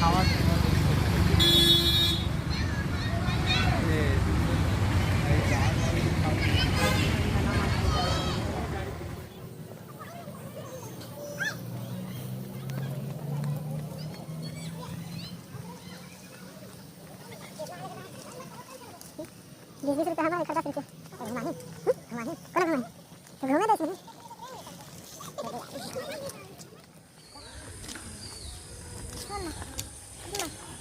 खावा बीस रुपये हमारे 50 रुपये घुमाने घुमाने कौन घुमाने तो घूमे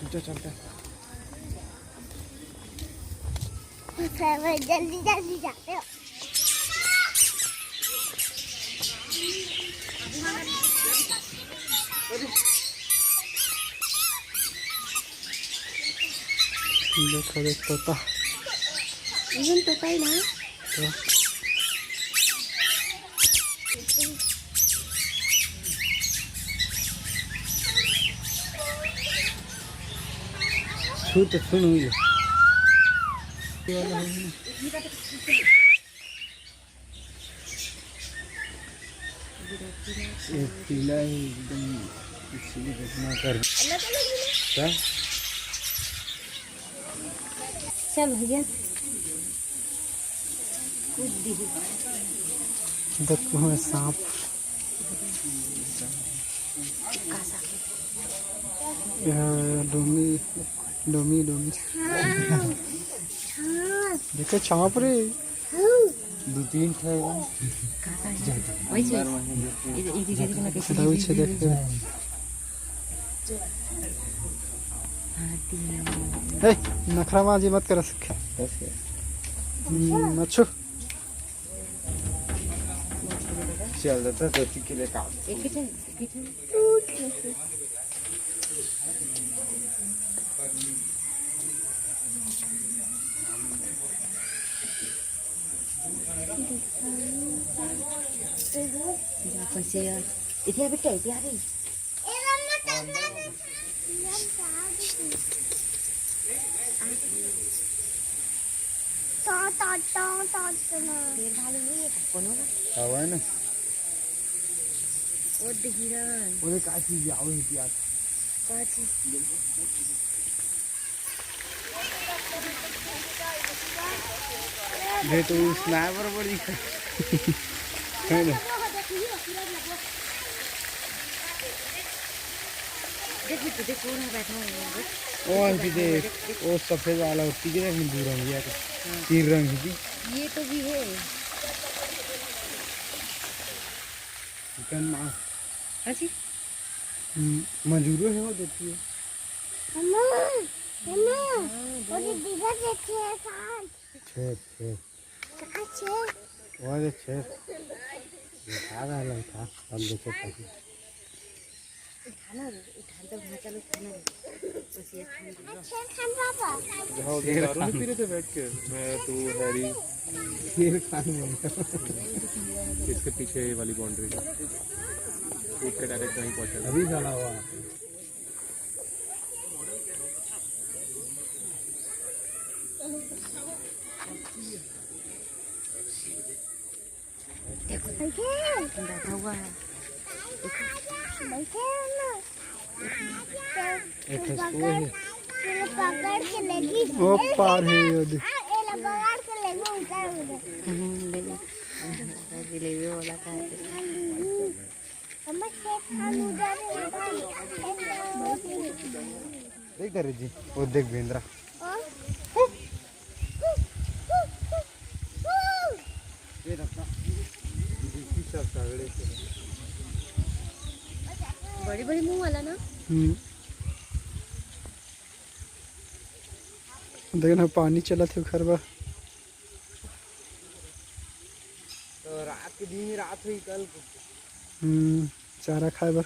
दे इसमें चलते चलते जल्दी जल्दी जाते हो देखो देख तोता इवन तोता ही ना छू तो सुन मुझे एक पीला है एकदम इसलिए देखना कर क्या चल भैया देखो है सांप डोमी डोमी डोमी देखो छाप रे दो तीन थे नखरा बाजी मत कर सके मच्छू चल देता तो के लिए काम इथे बेटा इथे अरे हवा है ना वो हिरण वो काय चीज आओ ही यार का चीज ये तो स्नाइपर बड़ी है ना देख कौन बैठा है वो आंटी देख वो सफेद वाला होती है ना दूर रंग या तीन रंग की ये तो भी है चिकन मांस अच्छी मजूरो है वो देती है मम्मा मम्मा वो दीदी देखी है साथ छेद अच्छे वो दे छेद दिखा रहा था अब देखो काफी खाना उठा तो भाचा लोग खाना तो शेर खान पापा जहाँ उधर दारू नहीं पी रहे थे बैठ के मैं तू हैरी शेर खान इसके पीछे वाली बाउंड्री एक के डायरेक्ट वहीं पहुंचा अभी चला हुआ बैठा हुआ है पकड़ के लेगी वो पार है ये देख पकड़ के लेगी ले वाला का देख दे जी वो देख भेंद्रा ये रखना बड़ी बड़ी मुंह वाला ना देखना पानी चला थे घर बा तो रात के दिन रात हुई कल चारा खाए बर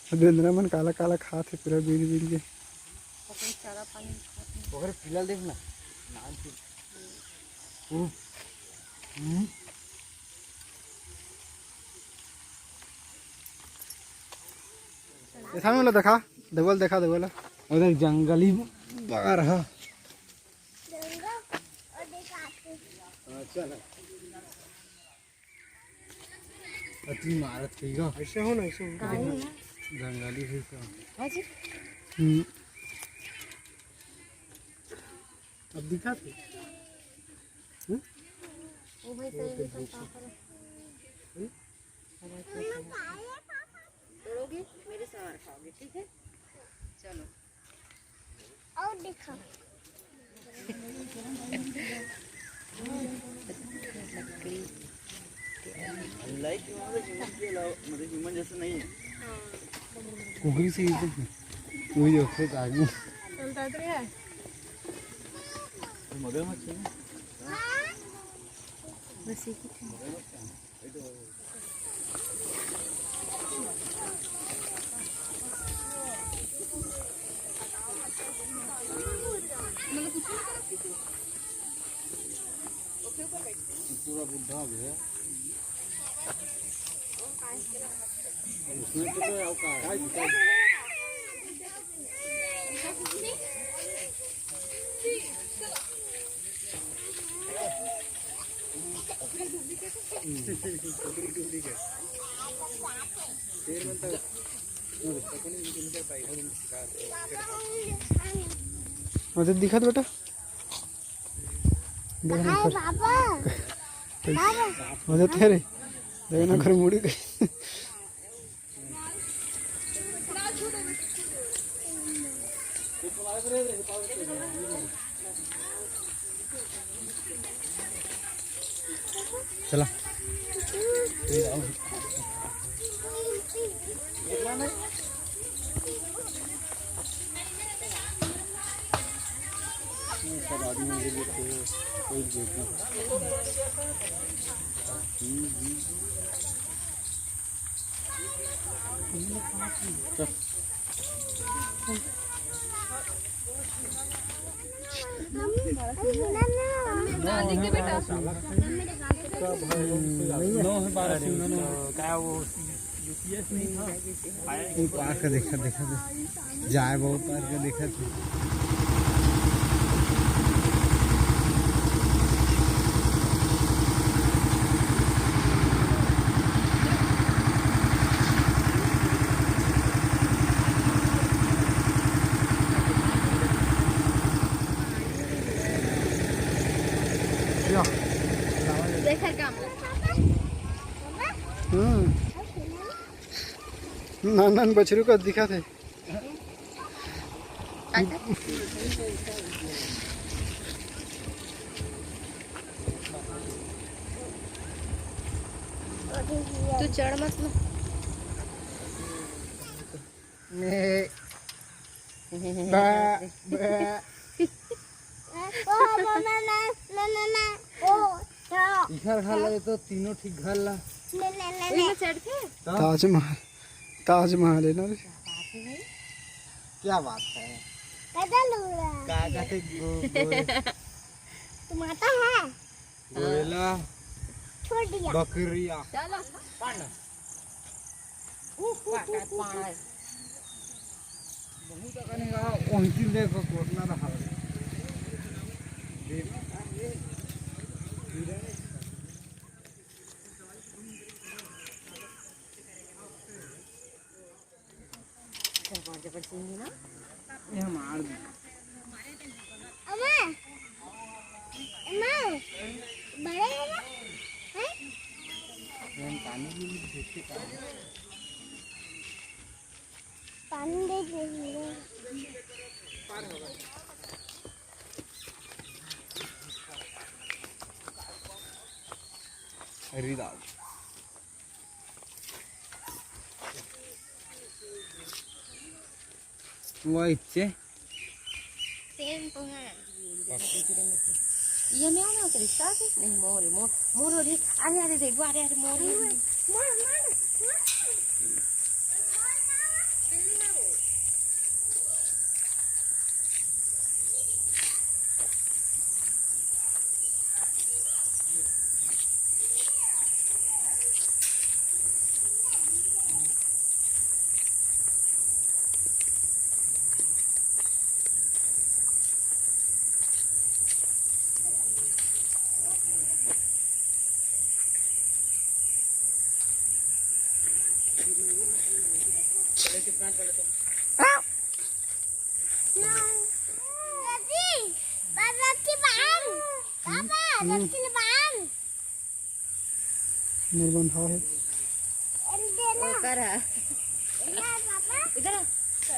बेंद्रा मन काला काला खाते पूरा बीन बीन के चारा पानी ओकरे फिलहाल देखना नाम ऐसा वाला देखा देवल देखा देवल उधर जंगली बाहर है चल अति मारत ठीक है ऐसे हो ना ऐसे जंगली है हां जी अब दिखा थे वो भाई सही में सब पापा तोड़ोगे मेरे सवार खाओगे, ठीक है? चलो और दिखा लाइक ह्यूमन जैसे नहीं है। कुकरी से वही देखो आगे चलता तो है मगरमच्छ है बस एक ही पूरा बुढ़ा है उसमें तो अवकाश मदद दिखा बेटा मदद तेरे देखना घर मुड़ी गई चला सब आदमी कोई देखना पार्क का देखा जाए बहुत पार्क का देखा देखा काम नान बछरू का दिखा थे तू चढ़ मत ना घर घर लगे तो तीनों ठीक घर ला चढ़ते ताजमहल है ना रे क्या बात है तुम आता है गोरेला छोड़ दिया बकरिया चलो अंतिम देखो कोटना रहा ये हमार अम्मा अम्मा बड़े है ना हैं पानी भी देखते पानी दे दे हरिदास वाइचे सेम तो है ये नहीं आना तो रिश्ता है नहीं मोर हो रही अरे देखो अरे मोर निर्बंधा है कर इधर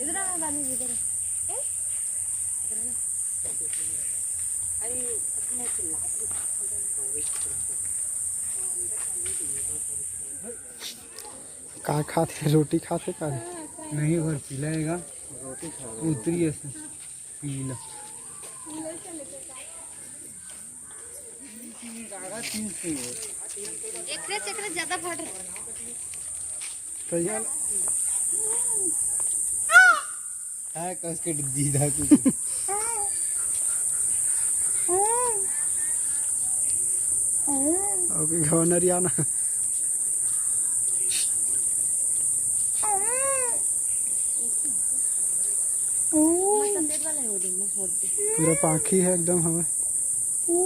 इधर आ बाबू इधर अरे अपने चिल्ला का खाते रोटी खाते का नहीं और पिलाएगा रोटी खा उतरी ऐसे पीला एक ज्यादा फट तैयार है कस के दीदा तू ओके गवर्नर याना पूरा पाखी है एकदम हमें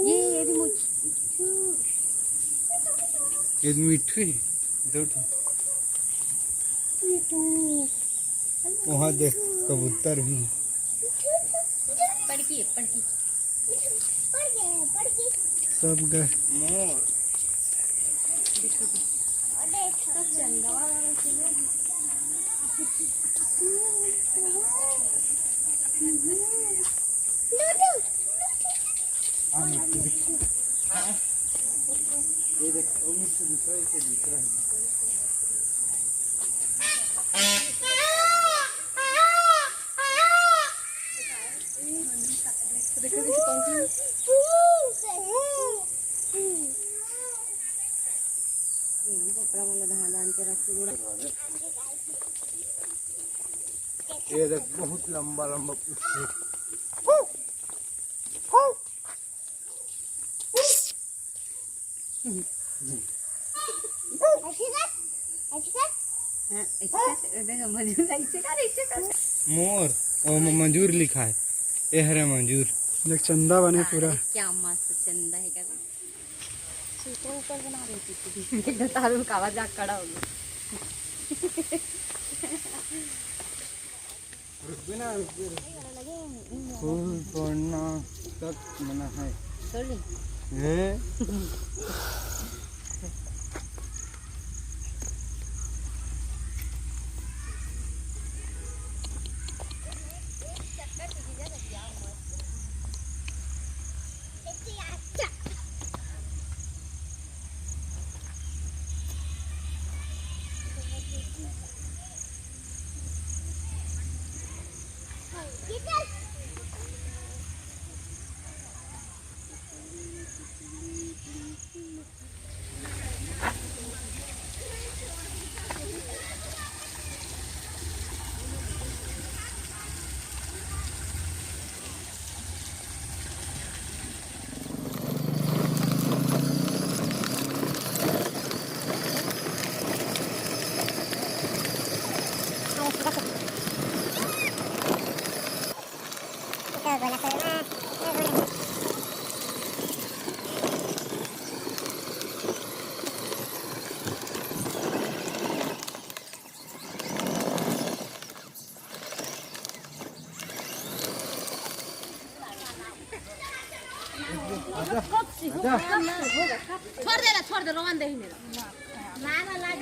ये भी मुझ ये मिठू है दो वहाँ देख कबूतर भी पड़की सब गए मोर ये देख वो मिठू दूसरा इसे दूसरा है ये देख बहुत लंबा लंबा मोर और मंजूर लिखा है ये हरे मंजूर देख चंदा बने पूरा क्या मस्त चंदा है क्या सूटर ऊपर बना रही थी तारू का आवाज खड़ा हो गया फूल तोड़ना तक मना है तोड़ ली छोड़ दे रोवन दे मेरा ना ना लाग